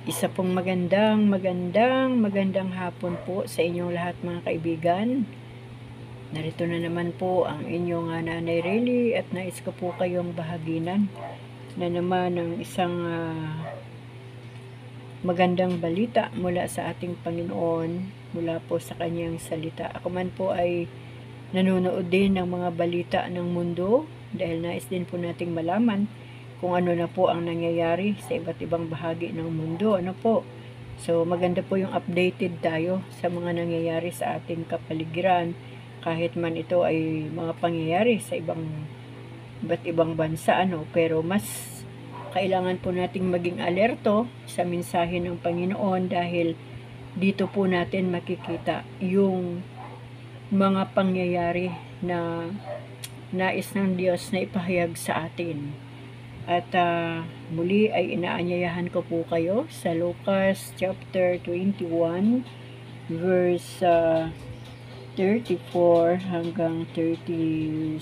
Isa pong magandang hapon po sa inyong lahat mga kaibigan. Narito na naman po ang inyong Nanay Rely at nais ko po kayong bahaginan na naman ng isang magandang balita mula sa ating Panginoon, mula po sa kanyang salita. Ako man po ay nanonood din ng mga balita ng mundo dahil nais din po nating malaman kung ano na po ang nangyayari sa iba't ibang bahagi ng mundo. Ano po? So, maganda po yung updated tayo sa mga nangyayari sa ating kapaligiran, kahit man ito ay mga pangyayari sa iba't ibang bansa, pero mas kailangan po nating maging alerto sa mensahe ng Panginoon dahil dito po natin makikita yung mga pangyayari na nais ng Diyos na ipahayag sa atin. At muli ay inaanyayahan ko po kayo sa Lucas chapter 21 verse 34 hanggang 36.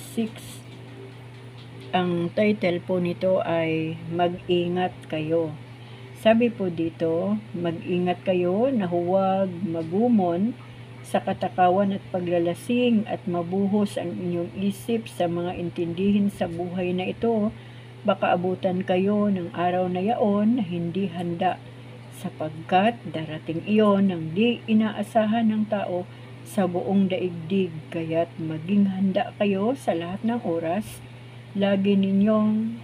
Ang title po nito ay Mag-ingat Kayo. Sabi po dito, mag-ingat kayo na huwag magumon sa katakawan at paglalasing at mabuhos ang inyong isip sa mga intindihin sa buhay na ito. Baka abutan kayo ng araw na yaon na hindi handa, sapagkat darating iyon ng di inaasahan ng tao sa buong daigdig. Kaya't maging handa kayo sa lahat ng oras. Lagi ninyong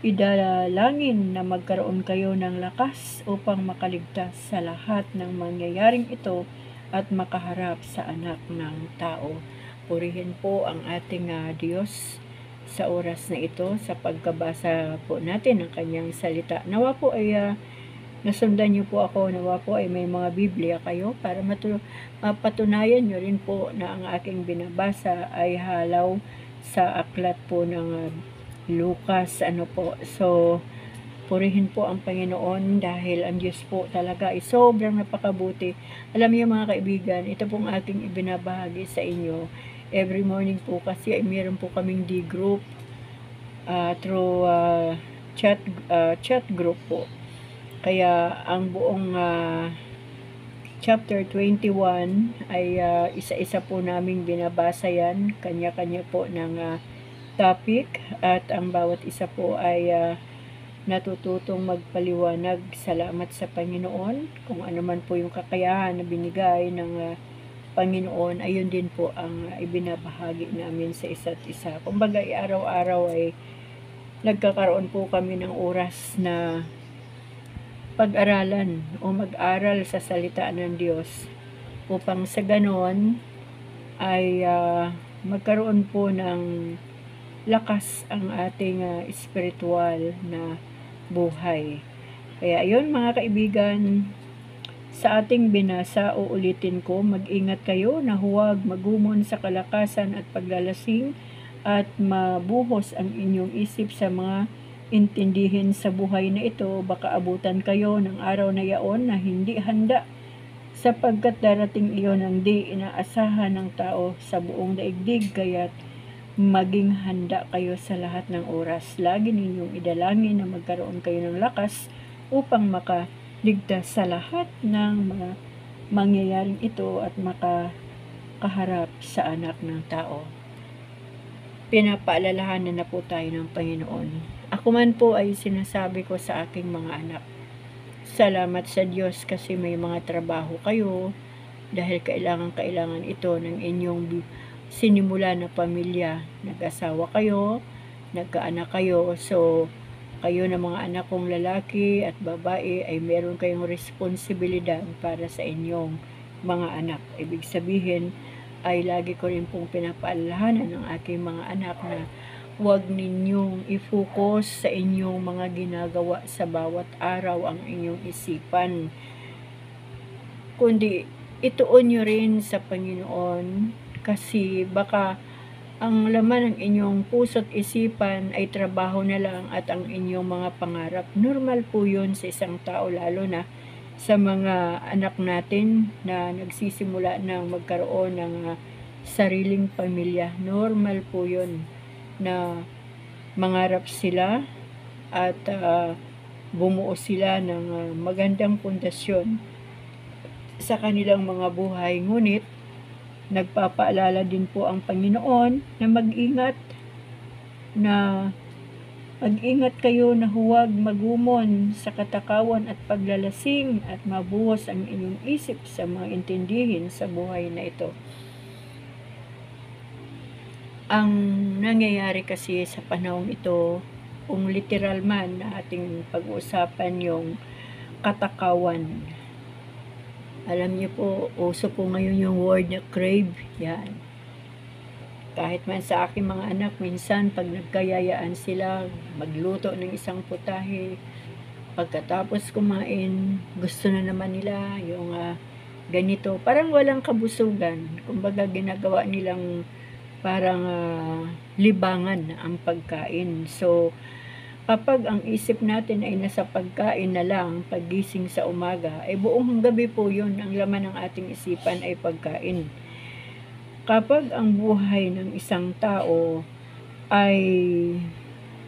idalangin na magkaroon kayo ng lakas upang makaligtas sa lahat ng mangyayaring ito at makaharap sa anak ng tao. Purihin po ang ating Diyos sa oras na ito sa pagkabasa po natin ng kanyang salita. Nawa po ay nasundan niyo po ako, nawa po ay may mga Biblia kayo para mapatunayan niyo rin po na ang aking binabasa ay halaw sa aklat po ng Lucas. So purihin po ang Panginoon dahil ang Diyos po talaga ay sobrang napakabuti. Alam niyo mga kaibigan, ito pong aking ibinabahagi sa inyo every morning po kasi ay meron po kaming D-group through chat group po. Kaya ang buong chapter 21 ay isa-isa po naming binabasa yan, kanya-kanya po ng topic, at ang bawat isa po ay natututong magpaliwanag. Salamat sa Panginoon kung ano man po yung kakayahan na binigay ng Panginoon, ayun din po ang ibinabahagi namin sa isa't isa. Kumbaga, araw-araw ay nagkakaroon po kami ng oras na pag-aralan o mag-aral sa salita ng Diyos upang sa ganon ay magkaroon po ng lakas ang ating spiritual na buhay. Kaya ayun mga kaibigan, sa ating binasa, uulitin ko, mag-ingat kayo na huwag magumon sa kalakasan at paglalasing at mabuhos ang inyong isip sa mga intindihin sa buhay na ito. Baka abutan kayo ng araw na yaon na hindi handa, sapagkat darating iyon ng di inaasahan ng tao sa buong daigdig. Kaya't maging handa kayo sa lahat ng oras. Lagi ninyong idalangin na magkaroon kayo ng lakas upang makaligtas sa lahat ng mga mangyayaring ito at makaharap sa anak ng tao. Pinapaalalahanan na po tayo ng Panginoon. Ako man po ay sinasabi ko sa aking mga anak, salamat sa Diyos kasi may mga trabaho kayo dahil kailangan ito ng inyong sinimula na pamilya. Nag-asawa kayo, nagkaanak kayo, so kayo na mga anak kong lalaki at babae ay meron kayong responsibilidad para sa inyong mga anak. Ibig sabihin ay lagi ko rin pong pinapaalalahanan ng aking mga anak na huwag ninyong i-focus sa inyong mga ginagawa sa bawat araw ang inyong isipan, kundi ituon nyo rin sa Panginoon, kasi baka ang laman ng inyong puso't isipan ay trabaho na lang at ang inyong mga pangarap. Normal po yun sa isang tao, lalo na sa mga anak natin na nagsisimula ng magkaroon ng sariling pamilya. Normal po yun na mangarap sila at bumuo sila ng magandang pundasyon sa kanilang mga buhay. Ngunit, nagpapaalala din po ang Panginoon na mag-ingat kayo na huwag magumon sa katakawan at paglalasing at mabuhos ang inyong isip sa mga intindihin sa buhay na ito. Ang nangyayari kasi sa panahon ito, kung literal man na ating pag-uusapan yung katakawan. Alam niyo po, uso po ngayon yung word na crave. Yan. Kahit man sa aking mga anak, minsan pag nagkayayaan sila magluto ng isang putahe, pagkatapos kumain, gusto na naman nila yung ganito. Parang walang kabusugan. Kumbaga ginagawa nilang parang libangan ang pagkain. So, kapag ang isip natin ay nasa pagkain na lang, paggising sa umaga, ay buong gabi po yun, ang laman ng ating isipan ay pagkain. Kapag ang buhay ng isang tao ay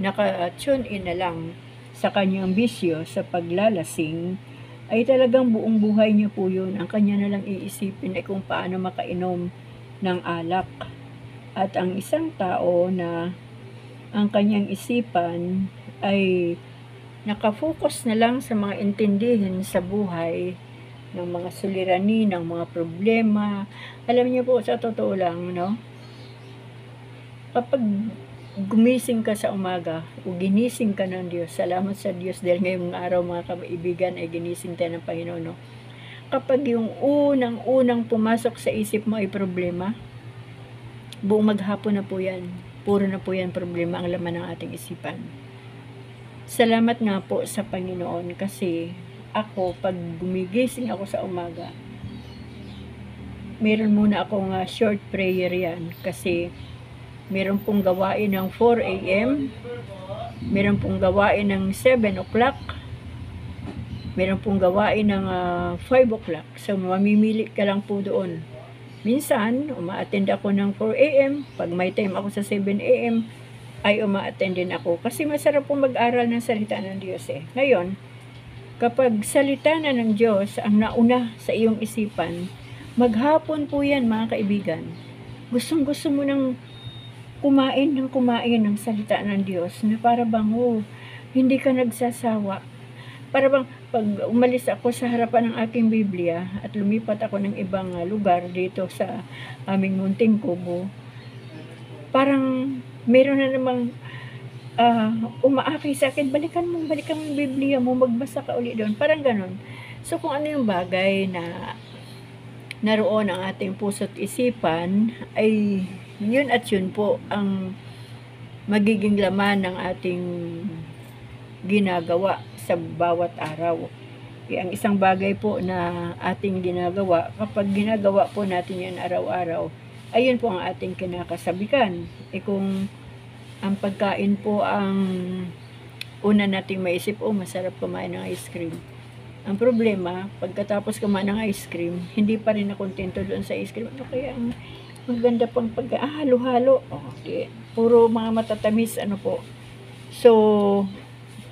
naka-tune in na lang sa kanyang bisyo, sa paglalasing, ay talagang buong buhay niya po yun. Ang kanya na lang iisipin ay kung paano makainom ng alak. At ang isang tao na ang kanyang isipan ay nakafocus na lang sa mga intindihin sa buhay, ng mga suliranin, ng mga problema. Alam niyo po, sa totoo lang, no? Kapag gumising ka sa umaga, o ginising ka ng Diyos, salamat sa Diyos dahil ngayong araw mga kaibigan ay ginising tayo ng Panginoon, no? Kapag yung unang pumasok sa isip mo ay problema, buong maghapon na po yan. Puro na po yan problema ang laman ng ating isipan. Salamat nga po sa Panginoon kasi ako, pag gumigising ako sa umaga, meron muna akong short prayer yan kasi meron pong gawain ng 4 a.m., meron pong gawain ng 7 o'clock, meron pong gawain ng 5 o'clock. So, mamimili ka lang po doon. Minsan, uma-attend ako ng 4 a.m. Pag may time ako sa 7 a.m., ay uma-attend din ako. Kasi masarap po mag-aral ng salita ng Diyos eh. Ngayon, kapag salita na ng Diyos ang nauna sa iyong isipan, maghapon po yan mga kaibigan. Gustong-gusto mo nang kumain ng salita ng Diyos na para bang hindi ka nagsasawa. Para bang pag umalis ako sa harapan ng aking Biblia at lumipat ako ng ibang lugar dito sa aming munting kubo, parang meron na namang umaakay sa akin, balikan mo yung Biblia mo, magbasa ka uli doon. Parang ganon. So kung ano yung bagay na naroon ang ating puso't isipan, ay yun at yun po ang magiging laman ng ating ginagawa sa bawat araw. Ang isang bagay po na ating ginagawa, kapag ginagawa po natin yan araw-araw, ayun po ang ating kinakasabikan. Kung ang pagkain po ang una nating maisip, masarap kumain ng ice cream. Ang problema, pagkatapos kumain ng ice cream, hindi pa rin nakontento doon sa ice cream. Ano kaya ang maganda pang halo-halo? Okay. Puro mga matatamis, po. So,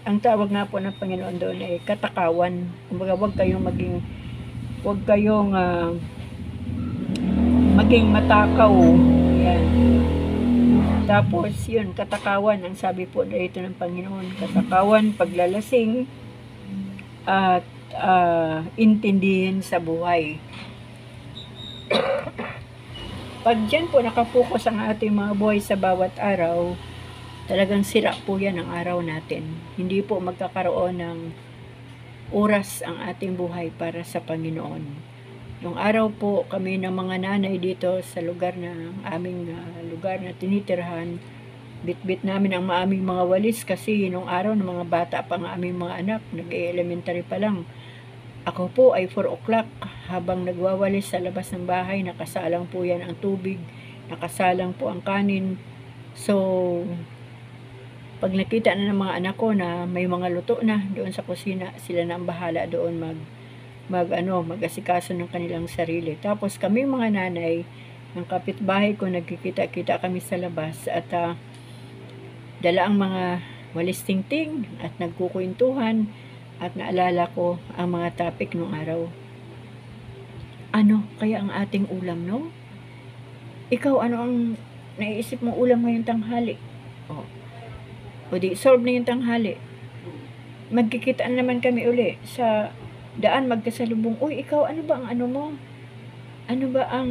ang tawag nga po ng Panginoon doon ay katakawan. Kumbaga, huwag kayong maging matakaw. Yan. Tapos, yun, katakawan. Ang sabi po dito ng Panginoon, katakawan, paglalasing, at intindihin sa buhay. Pag dyan po nakafocus ang ating mga buhay sa bawat araw, talagang sira po yan ang araw natin. Hindi po magkakaroon ng oras ang ating buhay para sa Panginoon. Nung araw po kami ng mga nanay dito sa lugar na lugar na tinitirhan, bit-bit namin ang aming mga walis kasi nung araw ng mga bata pa ang aming mga anak, nag-elementary pa lang. Ako po ay 4 o'clock habang nagwawalis sa labas ng bahay, nakasalang po yan ang tubig, nakasalang po ang kanin. So, pag nakita na ng mga anak ko na may mga luto na doon sa kusina, sila na ang bahala doon mag-asikaso ng kanilang sarili. Tapos kami mga nanay ng kapitbahay ko, nagkikita-kita kami sa labas at dala ang mga walis tingting at nagkukwentuhan. at naalala ko ang mga topic nung araw. Ano kaya ang ating ulam, no? Ikaw, ano ang naiisip mong ulam ngayong tanghali? O di, solve na yung tanghali. Magkikitaan naman kami uli sa daan magkasalubong. Uy, ikaw, ano ba ang ano mo? Ano ba ang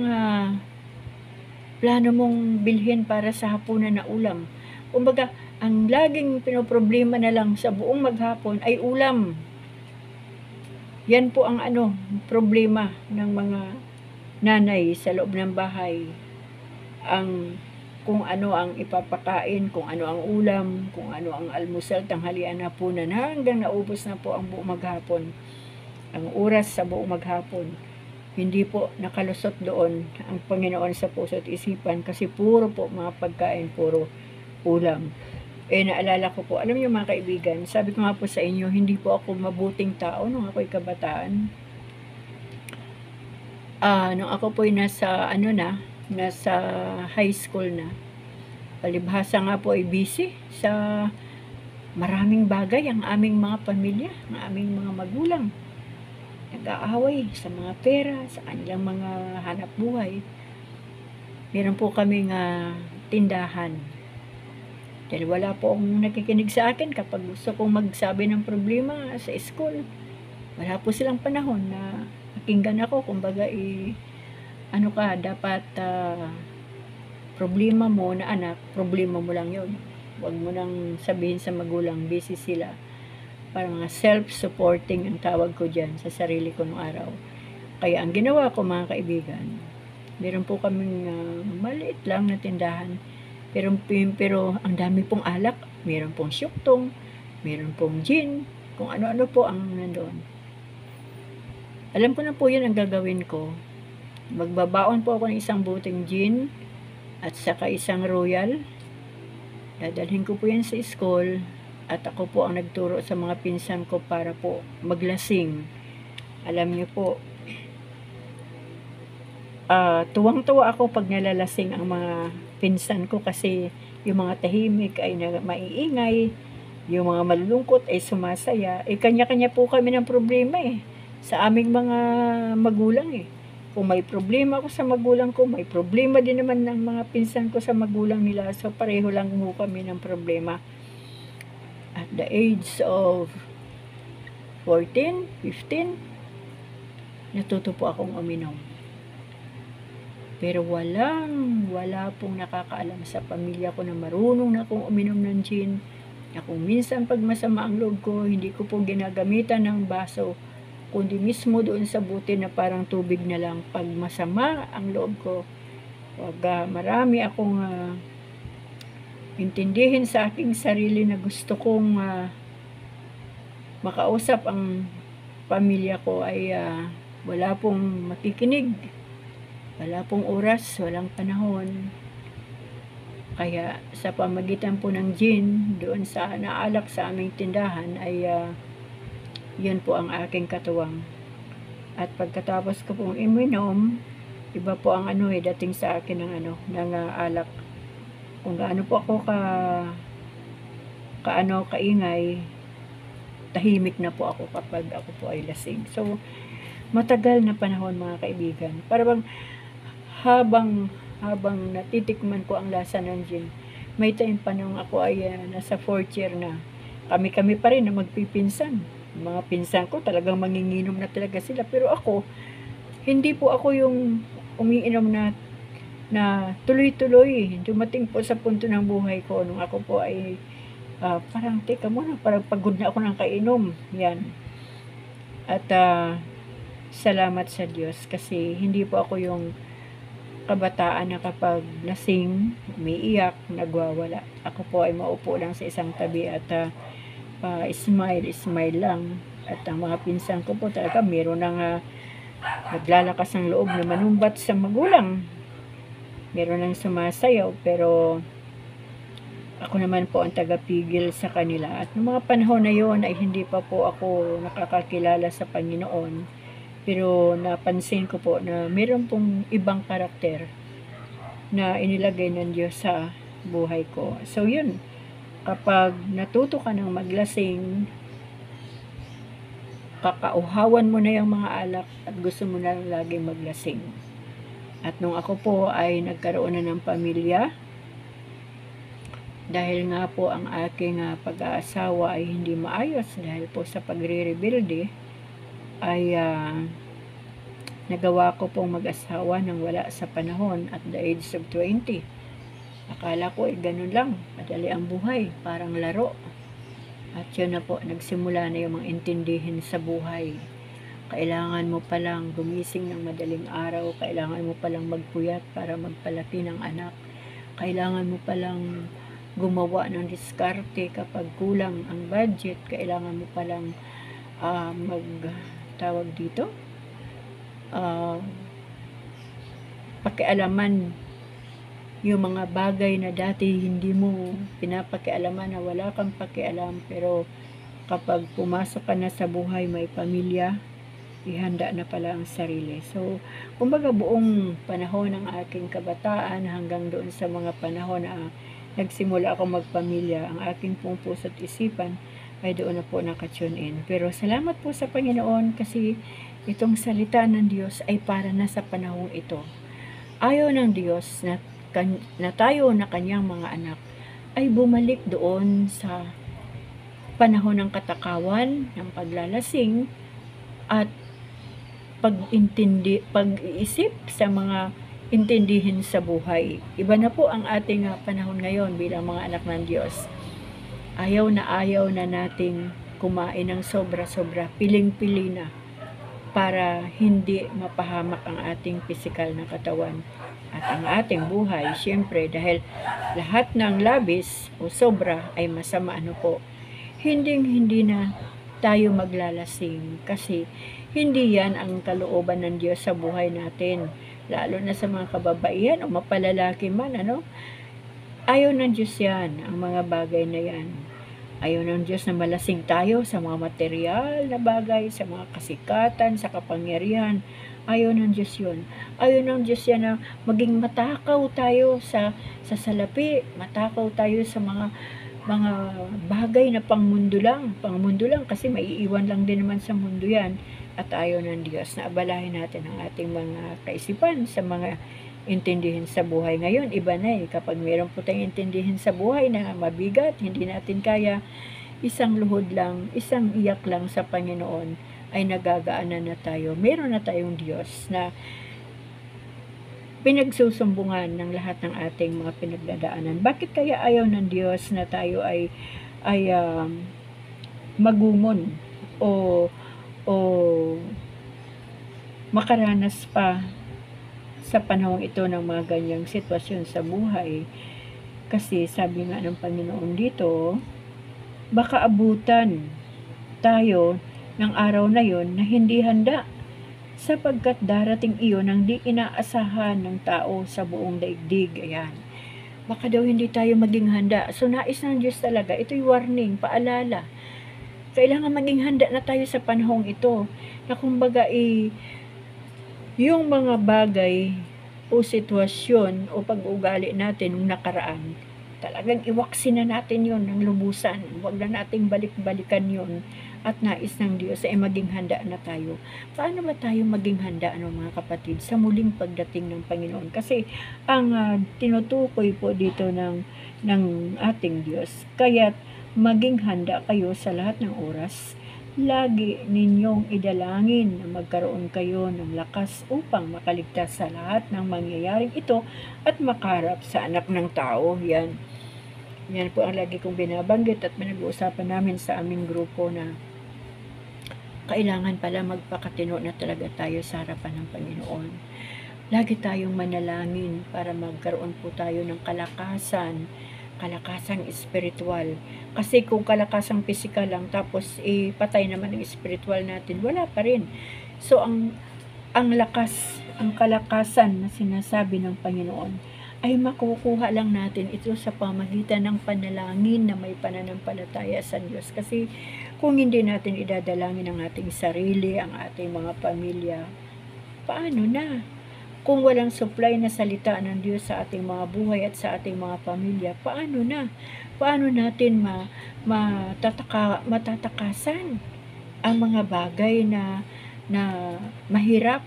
plano mong bilhin para sa hapunan na ulam? Kumbaga, ang laging pinoproblema na lang sa buong maghapon ay ulam. Yan po ang problema ng mga nanay sa loob ng bahay. Kung ano ang ipapakain, kung ano ang ulam, kung ano ang almusal, tanghalian, hapunan, hanggang naubos na po ang buong maghapon. Ang oras sa buong maghapon. Hindi po nakalusot doon ang Panginoon sa puso at isipan kasi puro po mga pagkain, puro ulam. Naalala ko po, alam niyo mga kaibigan, sabi ko nga po sa inyo, hindi po ako mabuting tao nung ako'y kabataan. Nung ako po'y nasa high school na, palibhasa nga po ay busy sa maraming bagay ang aming mga pamilya, ang aming mga magulang. Nag-aaway sa mga pera, sa kanilang mga hanap buhay. Meron po kaming tindahan. Dahil wala po akong nakikinig sa akin kapag gusto kong magsabi ng problema sa school. Wala po silang panahon na pakinggan ako. Kumbaga, dapat problema mo na anak, problema mo lang yun. Huwag mo nang sabihin sa magulang, busy sila. Parang self-supporting ang tawag ko dyan sa sarili ko noong araw. Kaya ang ginawa ko mga kaibigan, meron po kaming maliit lang na tindahan. Pero ang dami pong alak, meron pong syuktong, meron pong gin, kung ano-ano po ang nandoon. Alam ko na po yun ang gagawin ko. Magbabaon po ako ng isang buting gin at saka isang royal. Dadalhin ko po yan sa school at ako po ang nagturo sa mga pinsan ko para po maglasing. Alam niyo po, tuwang-tuwa ako pag nalalasing ang mga pinsan ko kasi yung mga tahimik ay maiingay, yung mga malulungkot ay sumasaya. Kanya-kanya po kami ng problema sa aming mga magulang Kung may problema ako sa magulang ko, may problema din naman ng mga pinsan ko sa magulang nila. So pareho lang mo kami ng problema. At the age of 14, 15, natuto po akong uminom. Pero wala pong nakakaalam sa pamilya ko na marunong na akong uminom ng gin. Na kung minsan pag masama ang loob ko, hindi ko po ginagamitan ng baso, kundi mismo doon sa buti na parang tubig na lang. Pag masama ang loob ko, marami akong intindihin sa aking sarili na gusto kong makausap ang pamilya ko ay wala pong makikinig. Wala pong oras, walang panahon. Kaya sa pamagitan po ng gin, doon sa naalak sa aming tindahan ay yun po ang aking katuwang. At pagkatapos ko pong iminom, iba po ang dating sa akin ng alak. Kung gaano po ako kaingay, tahimik na po ako kapag ako po ay lasing. So, matagal na panahon mga kaibigan. Para bang habang natitikman ko ang lasa ng gin, may time pa nung ako ay nasa 4th year na. Kami pa rin na magpipinsan. Mga pinsan ko talagang manginginom na talaga sila. Pero ako, hindi po ako yung umiinom na tuloy-tuloy. Dumating po sa punto ng buhay ko nung ako po ay parang teka muna, parang pagod na ako ng kainom. Yan. At salamat sa Diyos kasi hindi po ako yung kabataan na kapag lasing, umiiyak, nagwawala. Ako po ay maupo lang sa isang tabi at smile lang. At ang mga pinsan ko po talaga meron nang naglalakas ng loob na manumbat sa magulang. Meron nang sumasayaw pero ako naman po ang tagapigil sa kanila. At noong mga panahon na yon ay hindi pa po ako nakakakilala sa Panginoon. Pero napansin ko po na meron pong ibang karakter na inilagay ng Diyos sa buhay ko. So yun, kapag natuto ka ng maglasing, kakauhawan mo na yung mga alak at gusto mo na laging maglasing. At nung ako po ay nagkaroon na ng pamilya, dahil nga po ang aking pag-aasawa ay hindi maayos dahil po sa pagre-rebelde, ay nagawa ko pong mag-asawa nang wala sa panahon at the age of 20. Akala ko ganun lang, madali ang buhay, parang laro. At yun na po, nagsimula na yung mga intindihin sa buhay. Kailangan mo palang gumising ng madaling araw, kailangan mo palang magpuyat para magpalaki ng anak, kailangan mo palang gumawa ng diskarte kapag kulang ang budget, kailangan mo palang tawag dito, pakialaman yung mga bagay na dati hindi mo pinapakialaman, na wala kang pakialam, pero kapag pumasok ka na sa buhay, may pamilya, ihanda na pala ang sarili. So, kumbaga buong panahon ng aking kabataan hanggang doon sa mga panahon na nagsimula ako magpamilya, ang aking pong puso at isipan ay doon na po nakatune in. Pero salamat po sa Panginoon kasi itong salita ng Diyos ay para na sa panahong ito. Ayaw ng Diyos na tayo na kanyang mga anak ay bumalik doon sa panahon ng katakawan, ng paglalasing, at pag-iisip sa mga intindihin sa buhay. Iba na po ang ating panahon ngayon bilang mga anak ng Diyos. Ayaw na nating kumain ng sobra-sobra, piling-pili na, para hindi mapahamak ang ating pisikal na katawan at ang ating buhay. Siyempre, dahil lahat ng labis o sobra ay masama, hindi na tayo maglalasing, kasi hindi yan ang kalooban ng Diyos sa buhay natin, lalo na sa mga kababaihan o mapalalaki man, ayaw ng Diyos yan, ang mga bagay na yan. Ayaw ng Diyos na malasing tayo sa mga material na bagay, sa mga kasikatan, sa kapangyarihan. Ayaw ng Diyos yun. Ayaw ng Diyos yan na maging matakaw tayo sa salapi, matakaw tayo sa mga bagay na pangmundo lang kasi maiiwan lang din naman sa mundo yan. At ayaw ng Diyos na abalahin natin ang ating mga kaisipan sa mga intindihin sa buhay. Ngayon, iba na kapag meron po tayong intindihin sa buhay na mabigat, hindi natin kaya, isang luhod lang, isang iyak lang sa Panginoon, ay nagagaanan na tayo. Meron na tayong Diyos na pinagsusumbungan ng lahat ng ating mga pinagdadaanan. Bakit kaya ayaw ng Diyos na tayo ay magumon o makaranas pa sa panahong ito ng mga ganyang sitwasyon sa buhay? Kasi sabi nga ng Panginoon dito, baka abutan tayo ng araw na yon na hindi handa, sapagkat darating iyon ang di inaasahan ng tao sa buong daigdig. Ayan. Baka daw hindi tayo maging handa. So, nais ng Diyos talaga. Ito'y warning, paalala. Kailangan maging handa na tayo sa panahong ito. Na kumbaga, yung mga bagay o sitwasyon o pag-ugali natin nung nakaraan, talagang iwaksin na natin yon ng lubusan. Huwag na nating balik-balikan yon. At nais ng Diyos ay maging handa na tayo. Paano ba tayo maging handa, mga kapatid, sa muling pagdating ng Panginoon? Kasi ang tinutukoy po dito ng ating Diyos, kaya't maging handa kayo sa lahat ng oras. Lagi ninyong idalangin na magkaroon kayo ng lakas upang makaligtas sa lahat ng mangyayaring ito at makaharap sa anak ng tao. Yan po ang lagi kong binabanggit at pinag-uusapan namin sa aming grupo, na kailangan pala magpakatino na talaga tayo sa harapan ng Panginoon. Lagi tayong manalangin para magkaroon po tayo ng kalakasang espiritual. Kasi kung kalakasang pisikal lang tapos patay naman ang espiritual natin, wala pa rin. So ang kalakasan na sinasabi ng Panginoon ay makukuha lang natin ito sa pamagitan ng panalangin na may pananampalataya sa Diyos. Kasi kung hindi natin idadalangin ang ating sarili, ang ating mga pamilya, paano na? Kung walang supply na salita ng Diyos sa ating mga buhay at sa ating mga pamilya, paano na? Paano natin matatakasan ang mga bagay na mahirap,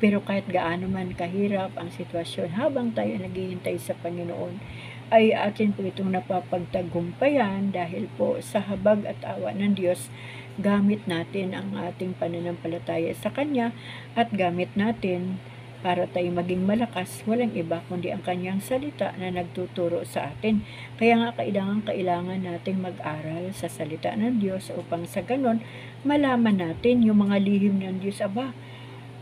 pero kahit gaano man kahirap ang sitwasyon, habang tayo naghihintay sa Panginoon, ay atin po itong napapagtagumpayan dahil po sa habag at awa ng Diyos, gamit natin ang ating pananampalataya sa Kanya at gamit natin para tayo maging malakas, walang iba kundi ang Kanyang salita na nagtuturo sa atin. Kaya nga kailangan nating mag-aral sa salita ng Diyos upang sa ganon, malaman natin yung mga lihim ng Diyos. Aba,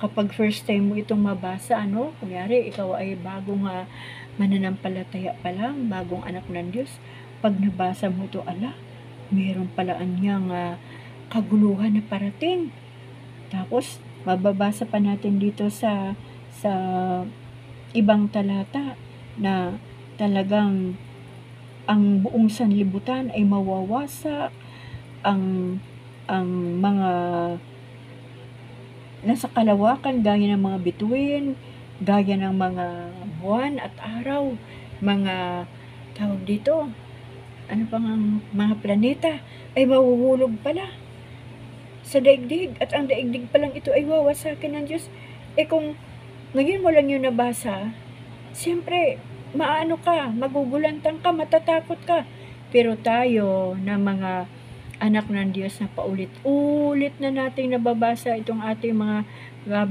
kapag first time mo itong mabasa, kunyari ikaw ay bagong mananampalataya pa lang, bagong anak ng Diyos, pag nabasa mo ito, meron pala anyang kaguluhan na parating. Tapos, mababasa pa natin dito sa ibang talata na talagang ang buong sanlibutan ay mawawasak, ang mga nasa kalawakan gaya ng mga bituin, gaya ng mga buwan at araw, mga tawag dito, ano pang ang mga planeta ay mahuhulog pala sa daigdig, at ang daigdig pa lang ito ay wawasakin ng Diyos. Kung ngayon mo lang yung nabasa, siyempre, maano ka, magugulantang ka, matatakot ka. Pero tayo na mga anak ng Diyos na paulit-ulit na nating nababasa itong ating mga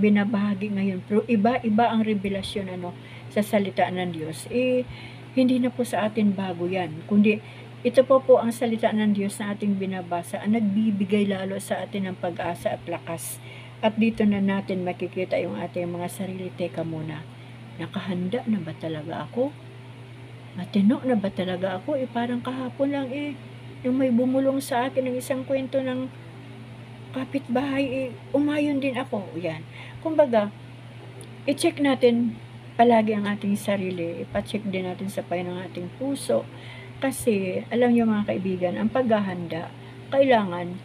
binabahagi ngayon. Pero iba-iba ang revelasyon sa salita ng Diyos. Hindi na po sa atin bago yan. Kundi ito po ang salita ng Diyos na ating binabasa ang nagbibigay lalo sa atin ng pag-asa at lakas. At dito na natin makikita yung ating mga sarili. Teka muna, nakahanda na ba talaga ako? Matino na ba talaga ako? Parang kahapon lang nung may bumulong sa akin ng isang kwento ng kapitbahay, umayon din ako. Yan. Kumbaga, i-check natin palagi ang ating sarili. Ipa-check din natin sa payo ng ating puso. Kasi, alam niyo mga kaibigan, ang paghahanda, kailangan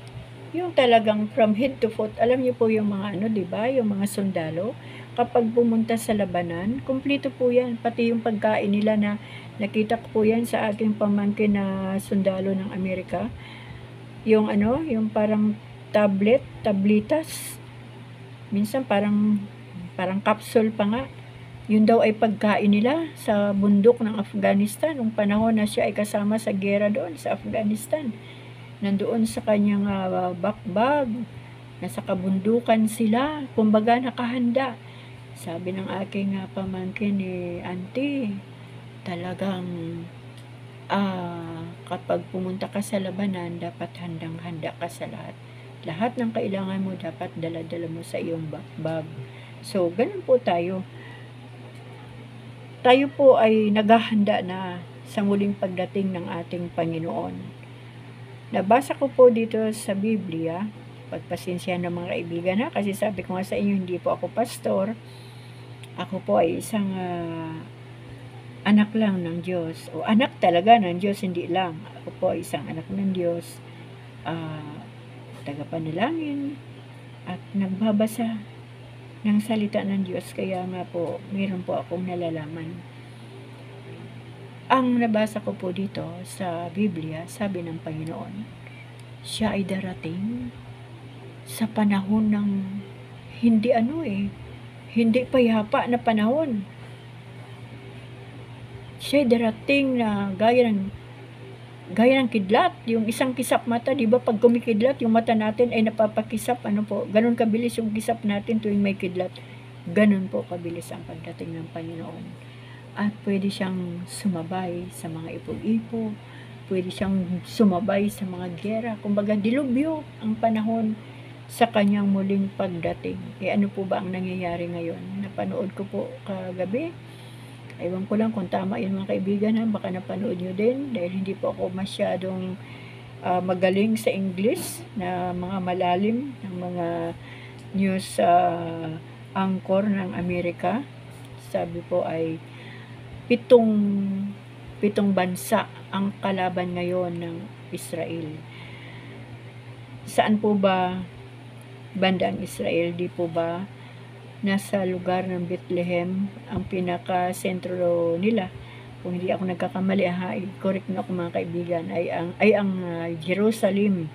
yung talagang from head to foot. Alam niyo po yung mga diba? Yung mga sundalo, kapag pumunta sa labanan, kumpleto po yan. Pati yung pagkain nila na nakita ko po yan sa aking pamangkin na sundalo ng Amerika. Yung yung parang tablitas. Minsan parang capsule pa nga. Yun daw ay pagkain nila sa bundok ng Afghanistan nung panahon na siya ay kasama sa gera doon sa Afghanistan. Nandoon sa kanyang bakbag, nasa kabundukan sila, kumbaga nakahanda. Sabi ng aking pamangkin Auntie, talagang kapag pumunta ka sa labanan, dapat handang-handa ka sa lahat. Lahat ng kailangan mo dapat dala-dala mo sa iyong bakbag. So, ganun po tayo. Tayo po ay naghahanda na sa muling pagdating ng ating Panginoon. Nabasa ko po dito sa Biblia, pagpasensya ng mga kaibigan kasi sabi ko nga sa inyo, hindi po ako pastor. Ako po ay isang anak lang ng Diyos. O anak talaga ng Diyos, hindi lang. Ako po ay isang anak ng Diyos, tagapanalangin, at nagbabasa ng salita ng Diyos. Kaya nga po, mayroon po akong nalalaman. Ang nabasa ko po dito sa Biblia, sabi ng Panginoon, siya ay darating sa panahon ng hindi payapa na panahon. Siya ay darating na gaya ng kidlat, yung isang kisap mata, di ba? Pag kumikidlat, yung mata natin ay napapakisap, ganun kabilis yung kisap natin tuwing may kidlat. Ganun po kabilis ang pagdating ng Panginoon. At pwede siyang sumabay sa mga ipog-ipo, pwede siyang sumabay sa mga gera. Kumbaga, dilubyo ang panahon sa kanyang muling pagdating. Ano po ba ang nangyayari ngayon? Napanood ko po kagabi. Ewan ko lang kung tama yun mga kaibigan, baka napanood nyo din, dahil hindi po ako masyadong magaling sa English na mga malalim ng mga news anchor ng Amerika. Sabi po ay pitong bansa ang kalaban ngayon ng Israel. Saan po ba banda ang Israel? Di po ba nasa lugar ng Bethlehem ang pinaka-sentro nila? Kung hindi ako nagkakamali, correct na ako mga kaibigan, ay ang Jerusalem.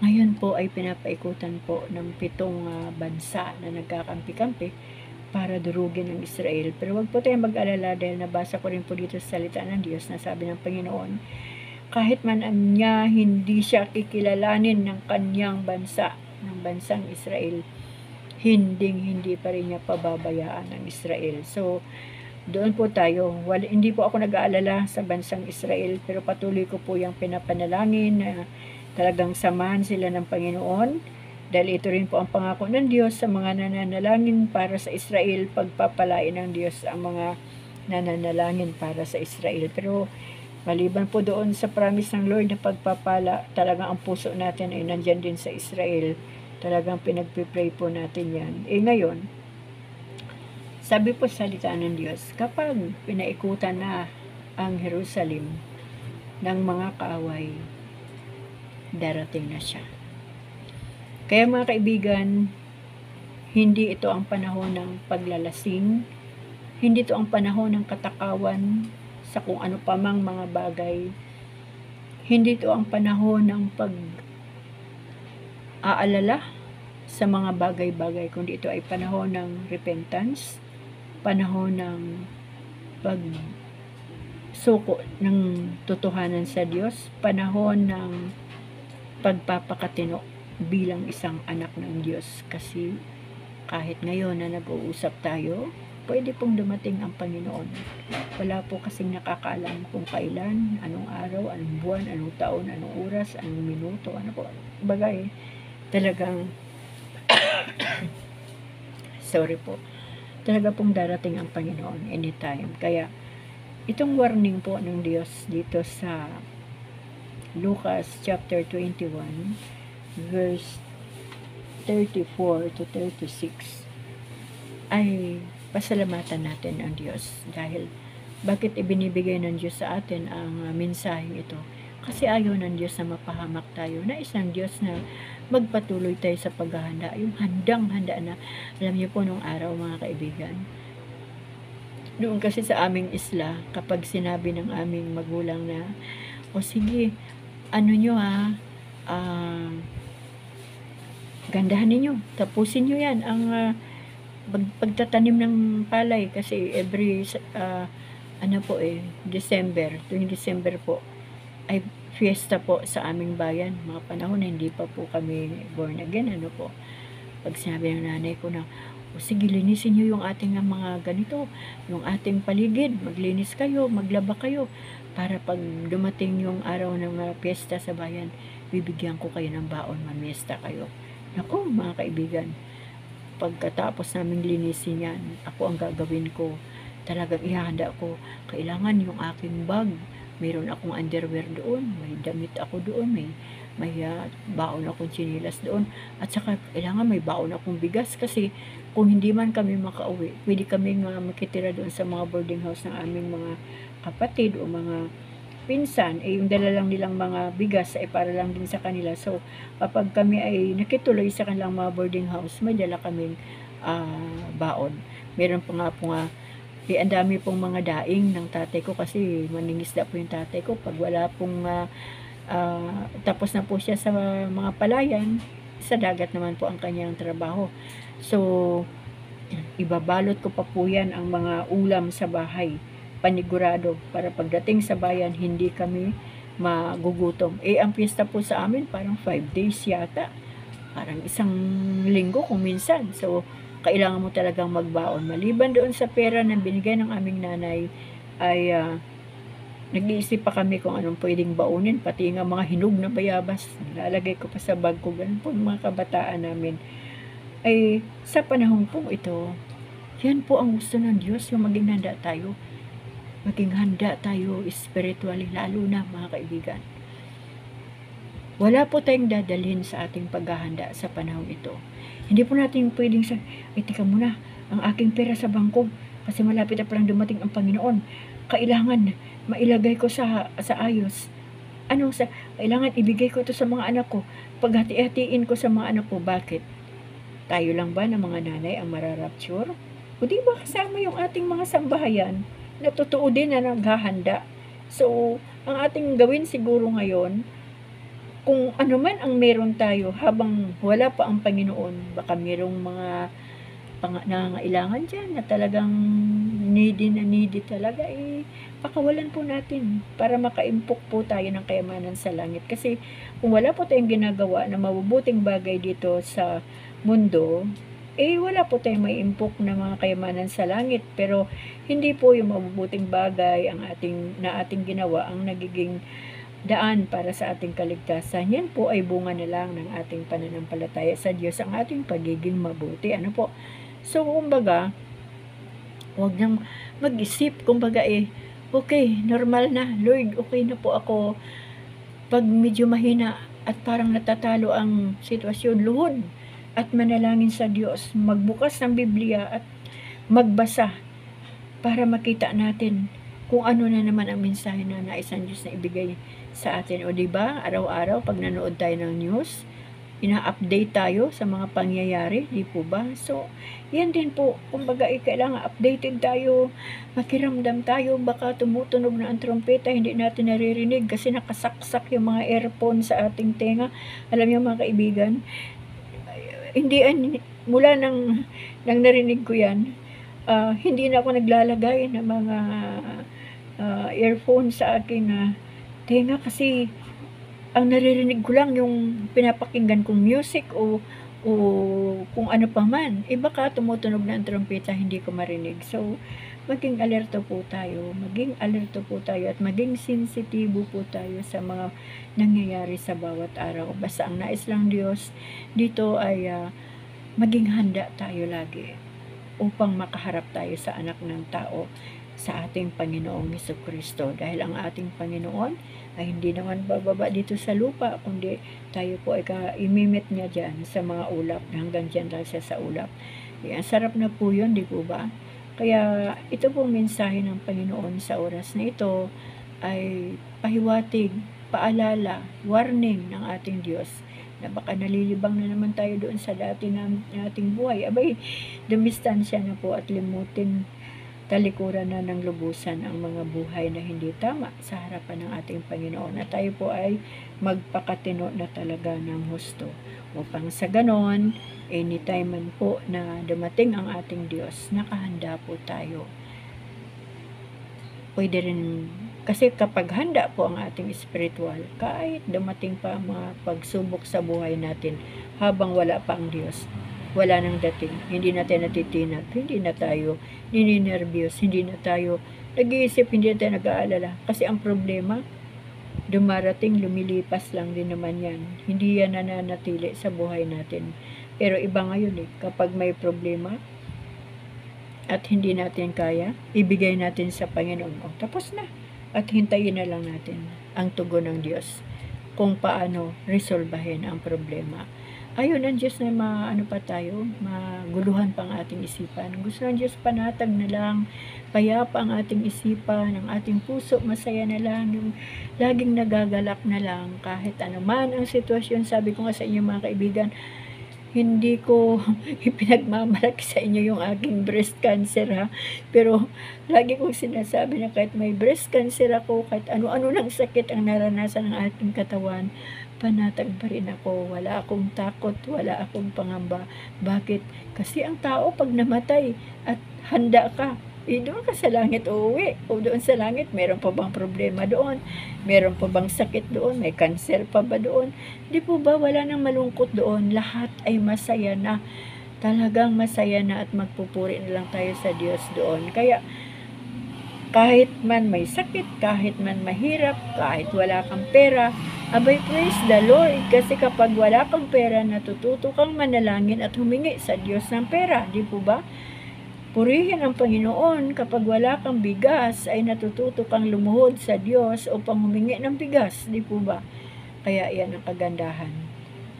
Ngayon po ay pinapaikutan po ng 7 bansa na nagkakampi-kampi para durugin ang Israel. Pero wag po tayong mag-alala dahil nabasa ko rin po dito sa salita ng Diyos na sabi ng Panginoon, kahit man niya hindi siya kikilalanin ng kanyang bansa, ng bansang Israel, hindi pa rin niya pababayaan ang Israel. So, doon po tayo. Hindi po ako nag-aalala sa bansang Israel, pero patuloy ko po yung pinapanalangin na talagang samahan sila ng Panginoon. Dahil ito rin po ang pangako ng Diyos sa mga nananalangin para sa Israel, pagpapalain ng Diyos ang mga nananalangin para sa Israel. Pero maliban po doon sa promise ng Lord na pagpapala, talagang ang puso natin ay nandyan din sa Israel. Talagang pinagpipray po natin yan. Ngayon, sabi po sa salita ng Diyos, kapag pinaikutan na ang Jerusalem ng mga kaaway, darating na siya. Kaya mga kaibigan, hindi ito ang panahon ng paglalasing, hindi ito ang panahon ng katakawan sa kung ano pa mang mga bagay, hindi ito ang panahon ng pag-aalala sa mga bagay-bagay, kundi ito ay panahon ng repentance, panahon ng pagsuko ng totohanan sa Diyos, panahon ng pagpapakatino bilang isang anak ng Diyos. Kasi kahit ngayon na nag-uusap tayo, pwede pong dumating ang Panginoon. Wala po kasing nakakaalam kung kailan, anong araw, anong buwan, anong taon, anong oras, anong minuto, ano po. Bagay, talagang sorry po. Talaga pong darating ang Panginoon anytime. Kaya, itong warning po ng Diyos dito sa Lucas chapter 21, verse 34 to 36, ay pasalamatan natin ang Diyos. Dahil, bakit ibinibigay ng Diyos sa atin ang mensaheng ito? Kasi ayaw ng Diyos na mapahamak tayo. Nais ng Diyos na magpatuloy tayo sa paghahanda. Yung handang-handa na. Alam niyo po nung araw mga kaibigan, noon kasi sa aming isla, kapag sinabi ng aming magulang na, o sige, ano nyo gandahan ninyo, tapusin nyo yan, ang pagtatanim ng palay, kasi every, December, tuwing December po, ay fiesta po sa aming bayan. Mga panahon na hindi pa po kami born again, Pag sinabi ng nanay ko na, o sige, linisin nyo yung ating mga ganito, yung ating paligid, maglinis kayo, maglaba kayo, para pag dumating yung araw ng piyesta sa bayan, bibigyan ko kayo ng baon, mamiesta kayo. Naku, mga kaibigan, pagkatapos namin linisin yan, ako ang gagawin ko, talagang ihahanda ko, kailangan yung aking bag, mayroon akong underwear doon, may damit ako doon, may baon akong chinilas doon, at saka kailangan may baon akong bigas, kasi kung hindi man kami makauwi, pwede kami makitira doon sa mga boarding house ng aming mga kapatid o mga pinsan, yung dala lang nilang mga bigas ay para lang din sa kanila. So, kapag kami ay nakituloy sa kanilang mga boarding house, may dala kaming baon. Meron pa nga po ang dami pong mga daing ng tatay ko, kasi maningisda po yung tatay ko. Pag wala pong tapos na po siya sa mga palayan, sa dagat naman po ang kanyang trabaho. So, ibabalot ko pa po yan ang mga ulam sa bahay, panigurado, para pagdating sa bayan, hindi kami magugutom. Ang piyesta po sa amin, parang 5 days yata. Parang 1 linggo kung minsan. So, kailangan mo talagang magbaon. Maliban doon sa pera na binigay ng aming nanay, ay nag-iisip pa kami kung anong pwedeng baunin, pati nga mga hinog na bayabas, nilalagay ko pa sa bag ko. Ganun po mga kabataan namin. Sa panahon po ito, yan po ang gusto ng Diyos, yung maging handa tayo. Maging handa tayo spiritually, lalo na mga kaibigan. Wala po tayong dadalhin sa ating paghahanda sa panahon ito. Hindi po natin pwedeng teka muna, ang aking pera sa bangko, kasi malapit na palang dumating ang Panginoon. Kailangan mailagay ko sa ayos. Kailangan ibigay ko ito sa mga anak ko. Paghati-hatiin ko sa mga anak ko. Bakit? Tayo lang ba ng mga nanay ang mararapture? O di ba kasama yung ating mga sambahayan na totoo din na naghahanda? So, ang ating gawin siguro ngayon, kung ano man ang meron tayo habang wala pa ang Panginoon, baka merong mga nangangailangan diyan na talagang needy talaga, pakawalan po natin para makaimpok po tayo ng kayamanan sa langit. Kasi kung wala po tayong ginagawa na mabubuting bagay dito sa mundo, wala po tayong maiimpok na mga kayamanan sa langit. Pero hindi po yung mabubuting bagay na ating ginawa ang nagiging daan para sa ating kaligtasan. Yan po ay bunga na lang ng ating pananampalataya sa Diyos, ang ating pagiging mabuti. Ano po? So, kumbaga, huwag nang mag-isip. Kumbaga, okay, normal na. Lord, okay na po ako. Pag medyo mahina at parang natatalo ang sitwasyon, luhod at manalangin sa Diyos. Magbukas ng Biblia at magbasa para makita natin kung ano na naman ang mensahe na nais ng Diyos na ibigay sa atin. O diba, araw-araw pag nanood tayo ng news, ina-update tayo sa mga pangyayari, di po ba? So, yan din po, kumbaga kailangan updated tayo, makiramdam tayo, baka tumutunog na ang trompeta, hindi natin naririnig kasi nakasaksak yung mga earphone sa ating tenga. Alam niyo mga kaibigan, mula nang narinig ko yan, hindi na ako naglalagay ng mga earphone sa aking tenga kasi ang naririnig ko lang yung pinapakinggan kong music o kung ano pa man. Baka tumutunog na ang trompeta, hindi ko marinig. So, maging alerto po tayo at maging sensitibo po tayo sa mga nangyayari sa bawat araw. Basta ang nais lang Diyos dito ay maging handa tayo lagi upang makaharap tayo sa anak ng tao, sa ating Panginoong Jesucristo. Dahil ang ating Panginoon ay hindi naman bababa dito sa lupa, kundi tayo po ay imimit niya dyan sa mga ulap, hanggang dyan lang siya sa ulap. Ang sarap na po yun, di po ba? Kaya ito pong mensahe ng Panginoon sa oras na ito ay pahiwatig, paalala, warning ng ating Diyos na baka nalilibang na naman tayo doon sa dati nating buhay. Dumistansya na po at limutin, talikuran na ng lubusan ang mga buhay na hindi tama sa harapan ng ating Panginoon, at tayo po ay magpakatino na talaga ng husto, upang sa ganon, anytime man po na dumating ang ating Diyos, nakahanda po tayo. Pwede rin, kasi kapag handa po ang ating spiritual, kahit dumating pa ang mga pagsubok sa buhay natin habang wala pa ang Diyos, wala nang dating, hindi natin natitinag, hindi na tayo nininervyos, hindi na tayo nag-iisip, hindi na tayo nag-aalala. Kasi ang problema, dumarating, lumilipas lang din naman yan. Hindi yan nananatili sa buhay natin. Pero iba ngayon kapag may problema at hindi natin kaya, ibigay natin sa Panginoon. Tapos na. At hintayin na lang natin ang tugon ng Diyos kung paano resolbahin ang problema. Ayun, ang Diyos na maguluhan pa ang ating isipan. Gusto ng Diyos panatag na lang, payapa ang ating isipan, ang ating puso masaya na lang, yung laging nagagalak na lang, kahit anuman ang sitwasyon. Sabi ko nga sa inyo mga kaibigan, hindi ko ipinagmamalaki sa inyo yung aking breast cancer pero lagi kong sinasabi na kahit may breast cancer ako, kahit ano-ano ng sakit ang naranasan ng ating katawan, panatag pa rin ako. Wala akong takot, wala akong pangamba. Bakit? Kasi ang tao pag namatay at handa ka, doon ka sa langit uuwi. O doon sa langit, meron pa bang problema doon? Meron pa bang sakit doon? May cancer pa ba doon? Di po ba wala nang malungkot doon? Lahat ay masaya na. Talagang masaya na at magpupuri na lang tayo sa Diyos doon. Kaya kahit man may sakit, kahit man mahirap, kahit wala kang pera, praise the Lord. Kasi kapag wala kang pera, natututo kang manalangin at humingi sa Diyos ng pera. Di po ba? Purihin ang Panginoon. Kapag wala kang bigas, ay natututo kang lumuhod sa Diyos upang humingi ng bigas. Di po ba? Kaya yan ang kagandahan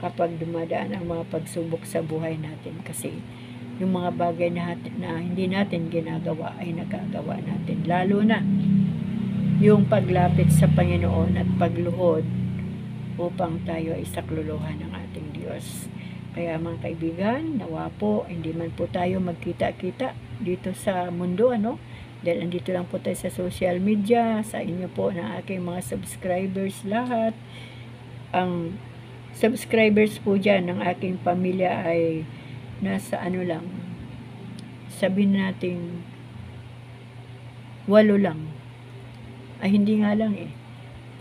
kapag dumadaan ang mga pagsubok sa buhay natin. Kasi yung mga bagay na hindi natin ginagawa ay nagagawa natin. Lalo na yung paglapit sa Panginoon at pagluhod upang tayo ay sakluluhan ng ating Diyos. Kaya mga kaibigan, nawa po, hindi man po tayo magkita-kita dito sa mundo, dahil andito lang po tayo sa social media, sa inyo po na aking mga subscribers lahat. Ang subscribers po dyan ng aking pamilya ay nasa ano lang, sabihin natin 8 lang. Ay hindi nga lang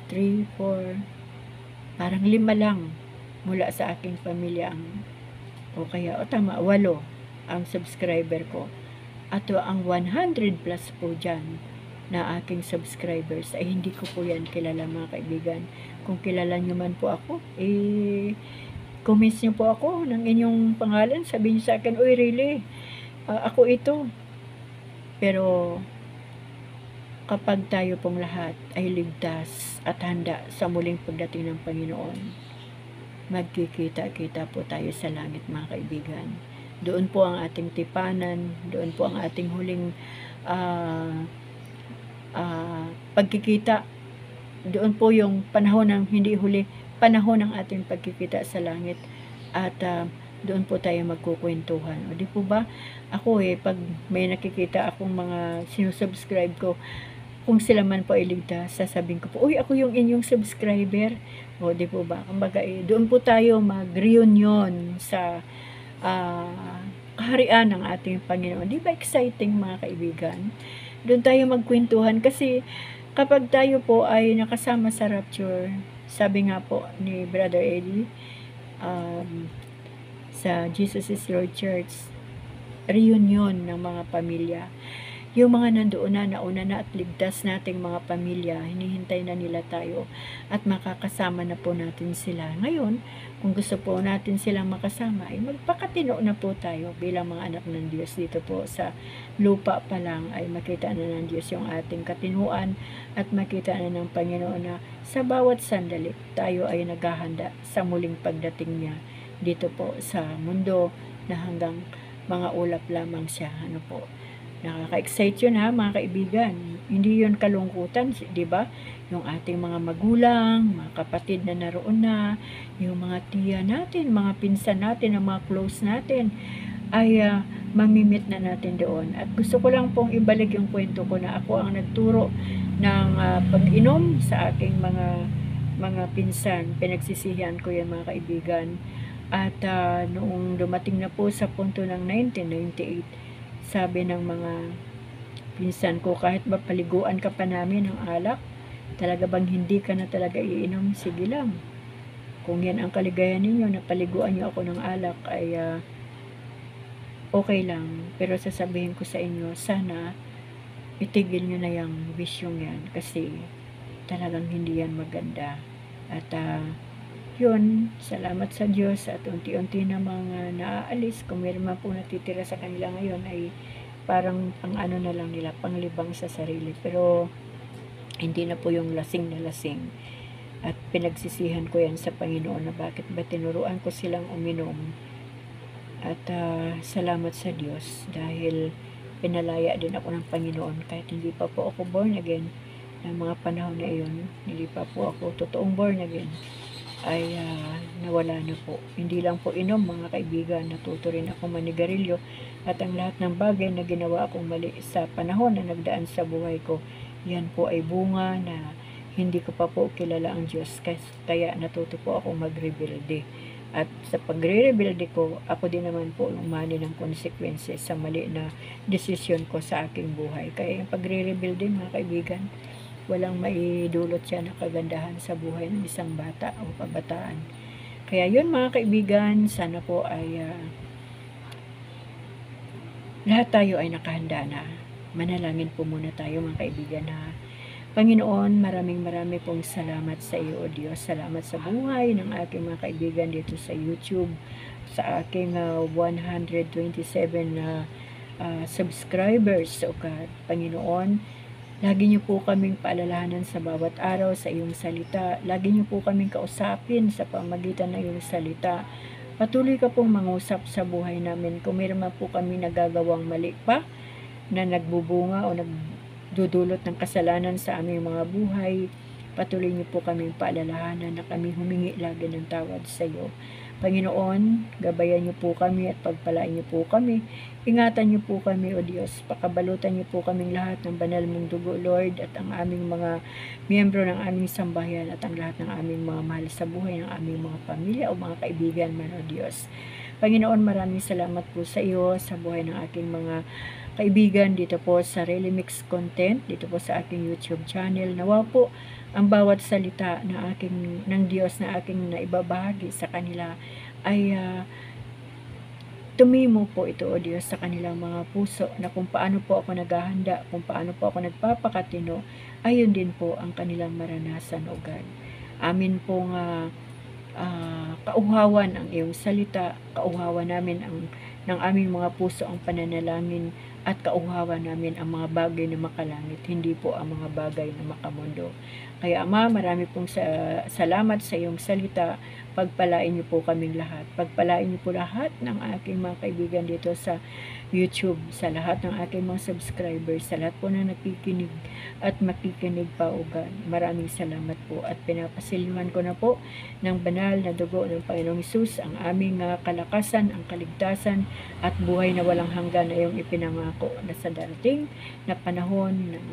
3, 4, parang 5 lang mula sa aking pamilya o tama, 8 ang subscriber ko. At ang 100 plus po dyan na aking subscribers ay hindi ko po yan kilala, mga kaibigan. Kung kilala nyo man po ako, comments nyo po ako ng inyong pangalan, sabihin nyo sa akin, uy really, ako ito. Pero kapag tayo pong lahat ay ligtas at handa sa muling pagdating ng Panginoon, magkikita-kita po tayo sa langit, mga kaibigan. Doon po ang ating tipanan, doon po ang ating huling pagkikita. Doon po yung panahon ng hindi huli, panahon ng ating pagkikita sa langit. At doon po tayo magkukwentuhan. O di po ba? Ako pag may nakikita akong mga sinusubscribe ko, kung sila man po ay ligtas, sasabihin ko po, uy, ako yung inyong subscriber. O di po ba? Kumbaga, doon po tayo mag-reunion sa kaharian ng ating Panginoon. Di ba exciting, mga kaibigan? Doon tayo magkwentuhan kasi kapag tayo po ay nakasama sa rapture, sabi nga po ni Brother Eddie, sa Jesus is Lord Church, reunion ng mga pamilya. Yung mga nandoon na, nauna na at ligtas nating mga pamilya, hinihintay na nila tayo at makakasama na po natin sila. Ngayon, kung gusto po natin silang makasama, ay magpakatino na po tayo bilang mga anak ng Diyos dito po sa lupa pa lang ay makita na ng Diyos yung ating katinuan at makita na ng Panginoon na sa bawat sandali tayo ay naghahanda sa muling pagdating niya dito po sa mundo na hanggang mga ulap lamang siya. Ano po? Nakaka-excite yun mga kaibigan. Hindi yun kalungkutan, di ba? Yung ating mga magulang, mga kapatid na naroon na, yung mga tiya natin, mga pinsan natin, ang mga close natin, ay mamimit na natin doon. At gusto ko lang pong ibalik yung kwento ko na ako ang nagturo ng pag-inom sa aking mga pinsan. Pinagsisihan ko yan, mga kaibigan. At noong dumating na po sa punto ng 1998, sabi ng mga pinsan ko, kahit ba paliguan ka pa namin ng alak, talaga bang hindi ka na talaga iinom? Sige lang. Kung yan ang kaligayan ninyo, na paliguan nyo ako ng alak, ay okay lang. Pero sasabihin ko sa inyo, sana itigil nyo na yung bisyong yan kasi talagang hindi yan maganda. At yun, salamat sa Diyos at unti-unti na mga naaalis. Kung meron man po natitira sa kanila ngayon ay parang pang ano na lang nila, panglibang sa sarili. Pero hindi na po yung lasing na lasing. At pinagsisihan ko yan sa Panginoon na bakit ba tinuruan ko silang uminom. At salamat sa Diyos dahil pinalaya din ako ng Panginoon kahit hindi pa po ako born again. Ng mga panahon na iyon, hindi pa po ako totoong born again, ay nawala na po. Hindi lang po inom, mga kaibigan, natuto rin ako manigarilyo at ang lahat ng bagay na ginawa akong mali sa panahon na nagdaan sa buhay ko, yan po ay bunga na hindi ko pa po kilala ang Diyos, kaya natuto po akong magrebelde. At sa pagre-rebelde ko, ako din naman po umani ng consequences sa mali na desisyon ko sa aking buhay. Kaya yung pagre-rebelde, mga kaibigan, walang maidulot siya na kagandahan sa buhay ng isang bata o kabataan. Kaya yun, mga kaibigan, sana po ay lahat tayo ay nakahanda na. Manalangin po muna tayo, mga kaibigan, Panginoon, maraming pong salamat sa iyo, O Diyos. Salamat sa buhay ng aking mga kaibigan dito sa YouTube, sa aking 127 subscribers. O Panginoon, lagi niyo po kaming paalalahanan sa bawat araw sa iyong salita. Lagi niyo po kaming kausapin sa pamagitan ng iyong salita. Patuloy ka pong mangusap sa buhay namin. Kung meron po kami nagagawang mali pa, na nagbubunga o nagdudulot ng kasalanan sa aming mga buhay, patuloy niyo po kaming paalalahanan na kami humingi lagi ng tawad sa iyo. Panginoon, gabayan niyo po kami at pagpalain niyo po kami. Ingatan niyo po kami, O Diyos. Pakabalutan niyo po kaming lahat ng banal mong dugo, Lord, at ang aming mga miyembro ng aming sambahayan at ang lahat ng aming mga mahal sa buhay, ng aming mga pamilya o mga kaibigan man, O Diyos. Panginoon, maraming salamat po sa iyo sa buhay ng aking mga kaibigan dito po sa Really Mix Content, dito po sa aking YouTube channel. Nawa po ang bawat salita ng Diyos na aking naibabahagi sa kanila ay tumimo po ito, O Diyos, sa kanilang mga puso, na kung paano po ako naghahanda, kung paano po ako nagpapakatino, ayun din po ang kanilang maranasan, O God. Amin pong kauhawan ang iyong salita, kauhawan namin ng aming mga puso ang pananalangin, at kauhawan namin ang mga bagay na makalangit, hindi po ang mga bagay na makamundo. Kaya Ama, marami pong salamat sa iyong salita. Pagpalain niyo po kaming lahat. Pagpalain niyo po lahat ng aking mga kaibigan dito sa YouTube, sa lahat ng aking mga subscribers, sa lahat po na nakikinig at makikinig pa, O God. Maraming salamat po at pinapasiliman ko na po ng banal na dugo ng Panginoong Hesus ang aming kalakasan, ang kaligtasan at buhay na walang hanggan na iyong ipinangako na sa darating na panahon ng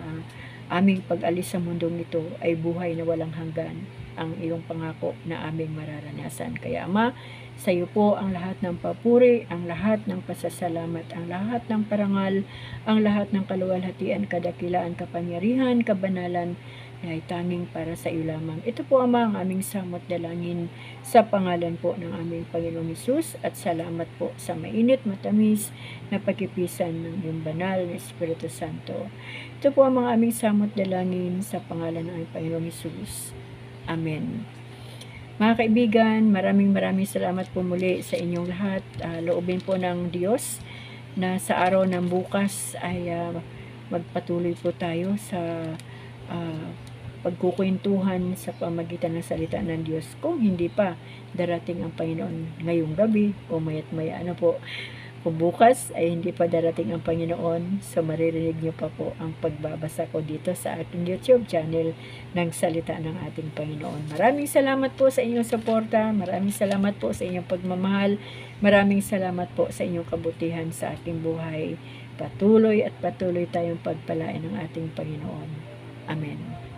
aming pag-alis sa mundong ito ay buhay na walang hanggan ang iyong pangako na aming mararanasan. Kaya Ama, sa iyo po ang lahat ng papuri, ang lahat ng pasasalamat, ang lahat ng parangal, ang lahat ng kaluwalhatian, kadakilaan, kapangyarihan, kabanalan, na ay tanging para sa iyo lamang. Ito po, Ama, ang aming samot dalangin sa pangalan po ng aming Panginoong Hesus, at salamat po sa mainit matamis na pagkipisan ng iyong banal na Espiritu Santo. Ito po ang mga aming samot dalangin sa pangalan ng aming Panginoong Hesus. Amen. Mga kaibigan, maraming salamat po muli sa inyong lahat. Loobin po ng Diyos na sa araw ng bukas ay magpatuloy po tayo sa pagkukwentuhan sa pamagitan ng salita ng Diyos. Kung hindi pa darating ang Panginoon ngayong gabi o maya't maya kung bukas ay hindi pa darating ang Panginoon, so maririnig niyo pa po ang pagbabasa ko dito sa aking YouTube channel ng salita ng ating Panginoon. Maraming salamat po sa inyong suporta, maraming salamat po sa inyong pagmamahal, maraming salamat po sa inyong kabutihan sa ating buhay. Patuloy at patuloy tayong pagpalain ng ating Panginoon. Amen.